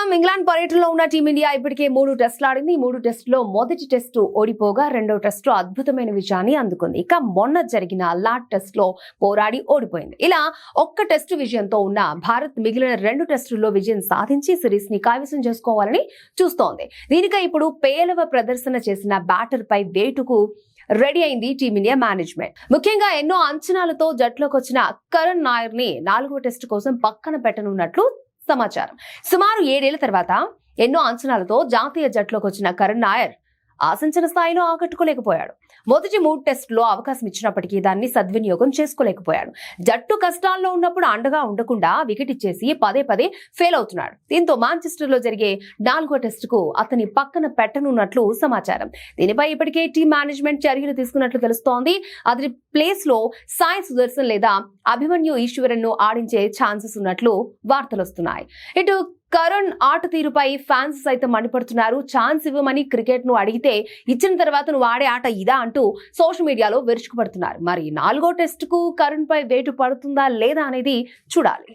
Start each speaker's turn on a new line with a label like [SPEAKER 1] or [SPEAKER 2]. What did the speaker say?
[SPEAKER 1] ప్రస్తుతం ఇంగ్లాండ్ పర్యటనలో ఉన్న టీమిండియా ఇప్పటికే 3 టెస్టులు ఆడింది. ఈ 3 టెస్టులో మొదటి టెస్టు ఓడిపోగా రెండో టెస్టులో అద్భుతమైన విజయాన్ని అందుకుంది. ఇక మొన్న జరిగిన లార్డ్ టెస్టులో పోరాడి ఓడిపోయింది. ఇలా ఒక్క టెస్టు విజయంతో ఉన్న భారత్ మిగిలిన 2 టెస్టుల్లో విజయం సాధించి సిరీస్ ని కైవసం చేసుకోవాలని చూస్తోంది. దీనికై ఇప్పుడు పేలవ ప్రదర్శన చేసిన బ్యాటర్ పై వేటుకు రెడీ అయింది టీమిండియా మేనేజ్మెంట్. ముఖ్యంగా ఎన్నో అంచనాలతో జట్లోకి వచ్చిన కరణ్ నాయర్ ని 4వ టెస్టు కోసం పక్కన పెట్టనున్నట్లు సమాచారం. సుమారు 7 ఏళ్ల తర్వాత ఎన్నో అంచనాలతో జాతీయ జట్లోకి వచ్చిన కరణ్ నాయర్ ఆశించిన స్థాయిలో ఆకట్టుకోలేకపోయాడు. మొదటి 3 టెస్టుల్లో అవకాశం ఇచ్చినప్పటికీ దాన్ని సద్వినియోగం చేసుకోలేకపోయాడు. జట్టు కష్టాల్లో ఉన్నప్పుడు అండగా ఉండకుండా వికెట్ ఇచ్చేసి పదే ఫెయిల్ అవుతున్నాడు. దీంతో మాంచెస్టర్ లో జరిగే 4వ టెస్టుకు అతని పక్కన పెట్టనున్నట్లు సమాచారం. దీనిపై ఇప్పటికే టీమ్ మేనేజ్మెంట్ చర్యలు తీసుకున్నట్లు తెలుస్తోంది. అతని ప్లేస్ లో సాయి సుదర్శన్ లేదా అభిమన్యు ఈశ్వరన్ ను ఆడించే ఛాన్సెస్ ఉన్నట్లు వార్తలు వస్తున్నాయి. ఇటు కరణ్ ఆట తీరుపై ఫ్యాన్స్ సైతం మండిపడుతున్నారు. ఛాన్స్ ఇవ్వమని క్రికెట్ ను అడిగితే ఇచ్చిన తర్వాత నువ్వు ఆడే ఆట ఇదా అంటూ సోషల్ మీడియాలో విరుచుకుపడుతున్నారు. మరి 4వ టెస్టుకు కరణ్ పై వేటు పడుతుందా లేదా అనేది చూడాలి.